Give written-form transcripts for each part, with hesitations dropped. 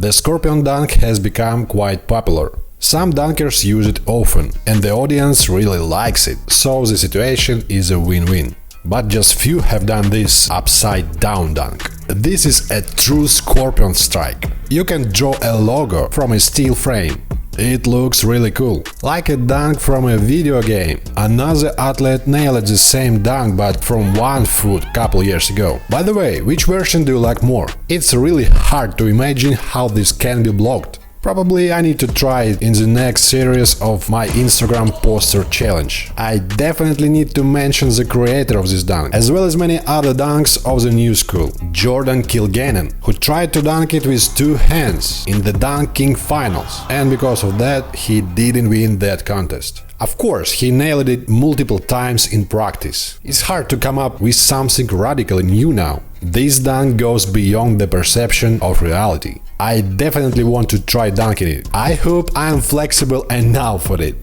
The scorpion dunk has become quite popular. Some dunkers use it often, and the audience really likes it, so the situation is a win-win. But just few have done this upside-down dunk. This is a true scorpion strike. You can draw a logo from a steel frame. It looks really cool, like a dunk from a video game. Another athlete nailed the same dunk but from 1 foot couple years ago. By the way, which version do you like more? It's really hard to imagine how this can be blocked. Probably I need to try it in the next series of my Instagram poster challenge. I definitely need to mention the creator of this dunk, as well as many other dunks of the new school, Jordan Kilganon, who tried to dunk it with 2 hands in the Dunk King finals, and because of that he didn't win that contest. Of course, he nailed it multiple times in practice. It's hard to come up with something radically new now. This dunk goes beyond the perception of reality. I definitely want to try dunking it. I hope I'm flexible enough for it.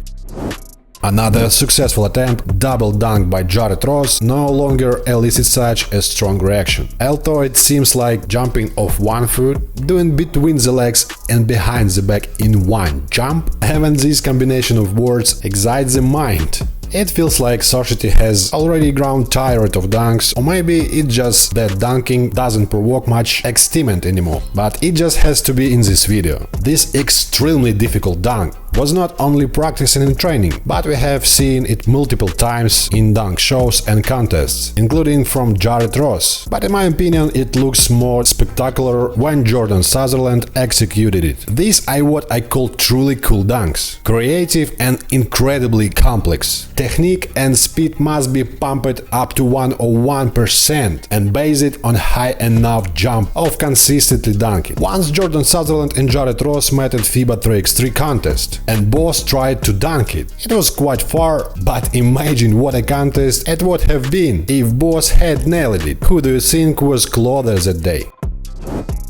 Another successful attempt, double dunk by Jared Ross, no longer elicits such a strong reaction. Although it seems like jumping off 1 foot, doing between the legs and behind the back in one jump, even this combination of words excites the mind. It feels like society has already grown tired of dunks, or maybe it's just that dunking doesn't provoke much excitement anymore. But it just has to be in this video. This extremely difficult dunk was not only practicing and training, but we have seen it multiple times in dunk shows and contests, including from Jared Ross. But in my opinion, it looks more spectacular when Jordan Southarland executed it. These are what I call truly cool dunks. Creative and incredibly complex. Technique and speed must be pumped up to 101% and based on high enough jump of consistently dunking. Once Jordan Southarland and Jared Ross met at FIBA 3x3 contest, and both tried to dunk it. It was quite far, but imagine what a contest it would have been if both had nailed it. Who do you think was closer that day?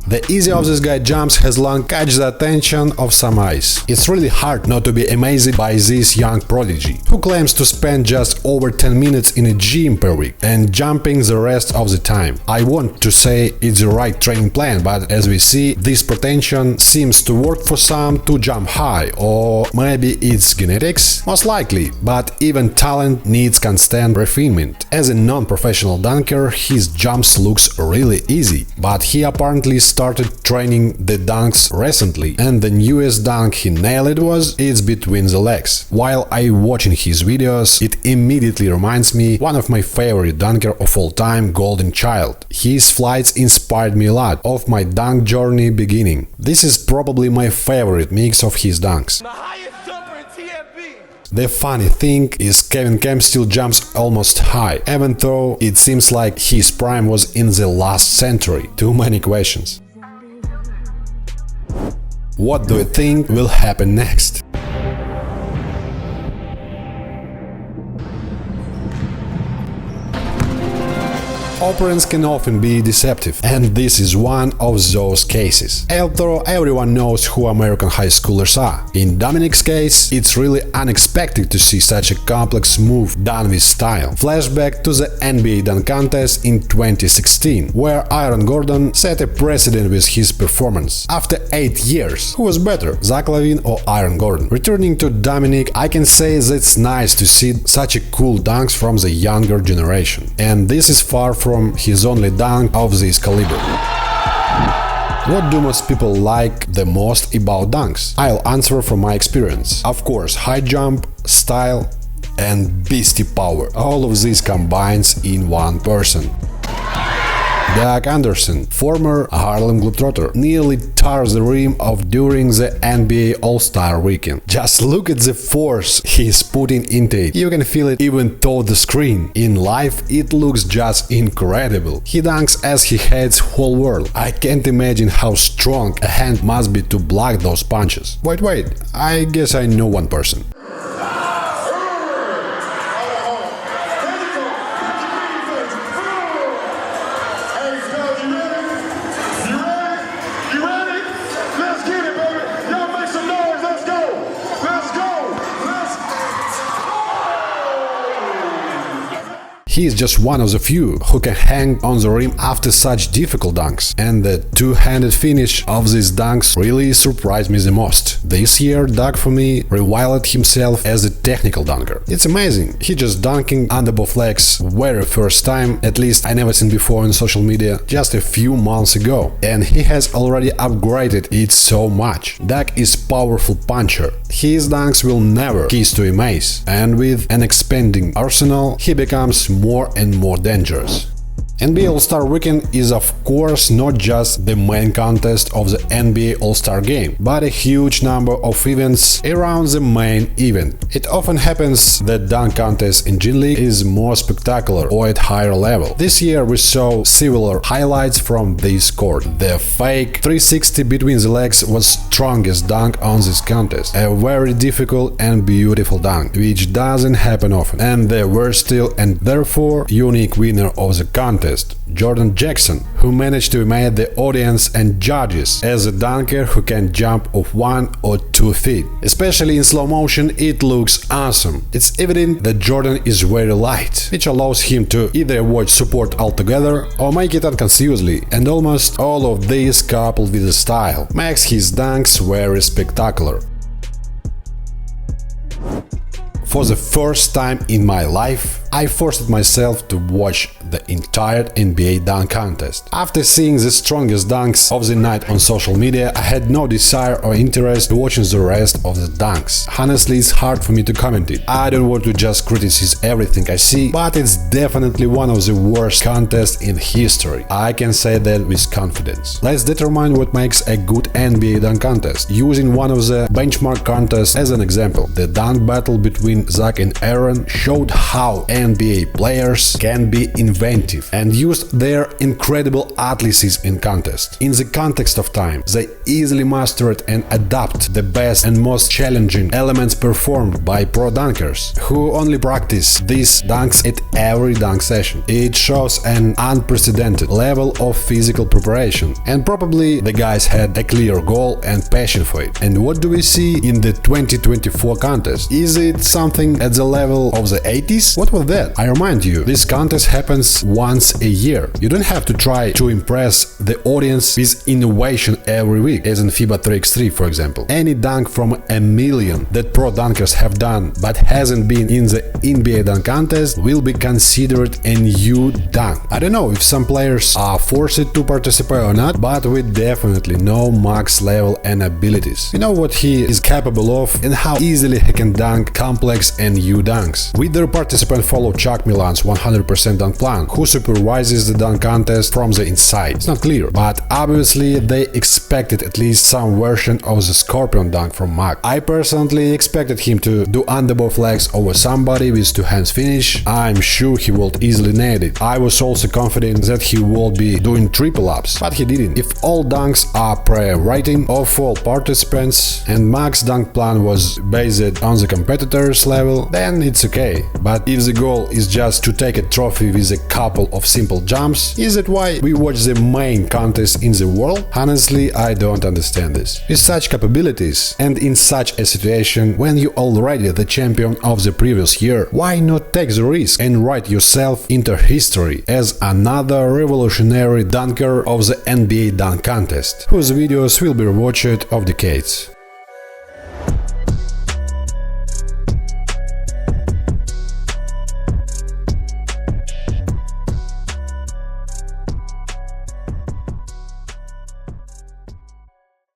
The easy of this guy jumps has long catch the attention of some eyes. It's really hard not to be amazed by this young prodigy, who claims to spend just over 10 minutes in a gym per week and jumping the rest of the time. I want to say it's the right training plan, but as we see, this potential seems to work for some to jump high, or maybe it's genetics? Most likely, but even talent needs constant refinement. As a non-professional dunker, his jumps looks really easy, but he apparently started training the dunks recently, and the newest dunk he nailed was it's between the legs. While I watching his videos, it immediately reminds me one of my favorite dunker of all time, Golden Child. His flights inspired me a lot of my dunk journey beginning. This is probably my favorite mix of his dunks. The funny thing is Kevin Kemp still jumps almost high, even though it seems like his prime was in the last century. Too many questions. What do you think will happen next? Operands can often be deceptive, and this is one of those cases. Although everyone knows who American high schoolers are. In Dominic's case, it's really unexpected to see such a complex move done with style. Flashback to the NBA dunk contest in 2016, where Aaron Gordon set a precedent with his performance. After 8 years, who was better, Zach LaVine or Aaron Gordon? Returning to Dominic, I can say that it's nice to see such a cool dunks from the younger generation. And this is far from his only dunk of this caliber. What do most people like the most about dunks? I'll answer from my experience. Of course, high jump, style and beastie power. All of this combines in one person. Doug Anderson, former Harlem Globetrotter, nearly tore the rim off during the NBA All-Star Weekend. Just look at the force he's putting into it. You can feel it even through the screen. In life, it looks just incredible. He dunks as he heads whole world. I can't imagine how strong a hand must be to block those punches. Wait, I guess I know one person. He is just one of the few who can hang on the rim after such difficult dunks, and the two-handed finish of these dunks really surprised me the most. This year, Doug for me revealed himself as a technical dunker. It's amazing, he just dunking under both legs very first time, at least I never seen before on social media, just a few months ago, and he has already upgraded it so much. Doug is powerful puncher. His dunks will never kiss to a mace, and with an expanding arsenal, he becomes more and more dangerous. NBA All-Star Weekend is of course not just the main contest of the NBA All-Star Game, but a huge number of events around the main event. It often happens that dunk contest in G League is more spectacular or at higher level. This year we saw similar highlights from this court. The fake 360 between the legs was strongest dunk on this contest, a very difficult and beautiful dunk, which doesn't happen often, and the versatile and therefore unique winner of the contest, Jordan Jackson, who managed to amaze the audience and judges as a dunker who can jump off 1 or 2 feet. Especially in slow motion, it looks awesome. It's evident that Jordan is very light, which allows him to either avoid support altogether or make it unconsciously, and almost all of this coupled with the style makes his dunks very spectacular. For the first time in my life, I forced myself to watch the entire NBA dunk contest. After seeing the strongest dunks of the night on social media, I had no desire or interest in watching the rest of the dunks. Honestly, it's hard for me to comment it. I don't want to just criticize everything I see, but it's definitely one of the worst contests in history. I can say that with confidence. Let's determine what makes a good NBA dunk contest, using one of the benchmark contests as an example. The dunk battle between Zach and Aaron showed how NBA players can be inventive and used their incredible athleticism in contest. In the context of time, they easily mastered and adapt the best and most challenging elements performed by pro dunkers, who only practice these dunks at every dunk session. It shows an unprecedented level of physical preparation, and probably the guys had a clear goal and passion for it. And what do we see in the 2024 contest? Is it something at the level of the 80s? What was that? I remind you, this contest happens once a year. You don't have to try to impress the audience with innovation every week, as in FIBA 3x3 for example. Any dunk from a million that pro dunkers have done but hasn't been in the NBA dunk contest will be considered a new dunk. I don't know if some players are forced to participate or not, but we definitely know Max level and abilities. We know what he is capable of and how easily he can dunk complex and new dunks. With their participant follow Chuck Milan's 100% dunk plan, who supervises the dunk contest from the inside. It's not clear, but obviously they expected at least some version of the scorpion dunk from Mac. I personally expected him to do under both legs over somebody with two hands finish. I'm sure he would easily nail it. I was also confident that he would be doing triple ups, but he didn't. If all dunks are prior rating of all participants and Mac's dunk plan was based on the competitor's level, then it's okay. But if the goal is just to take a trophy with a couple of simple jumps, is that why we watch the main contest in the world? Honestly, I don't understand this. With such capabilities and in such a situation when you're already the champion of the previous year, why not take the risk and write yourself into history as another revolutionary dunker of the NBA dunk contest, whose videos will be watched of decades?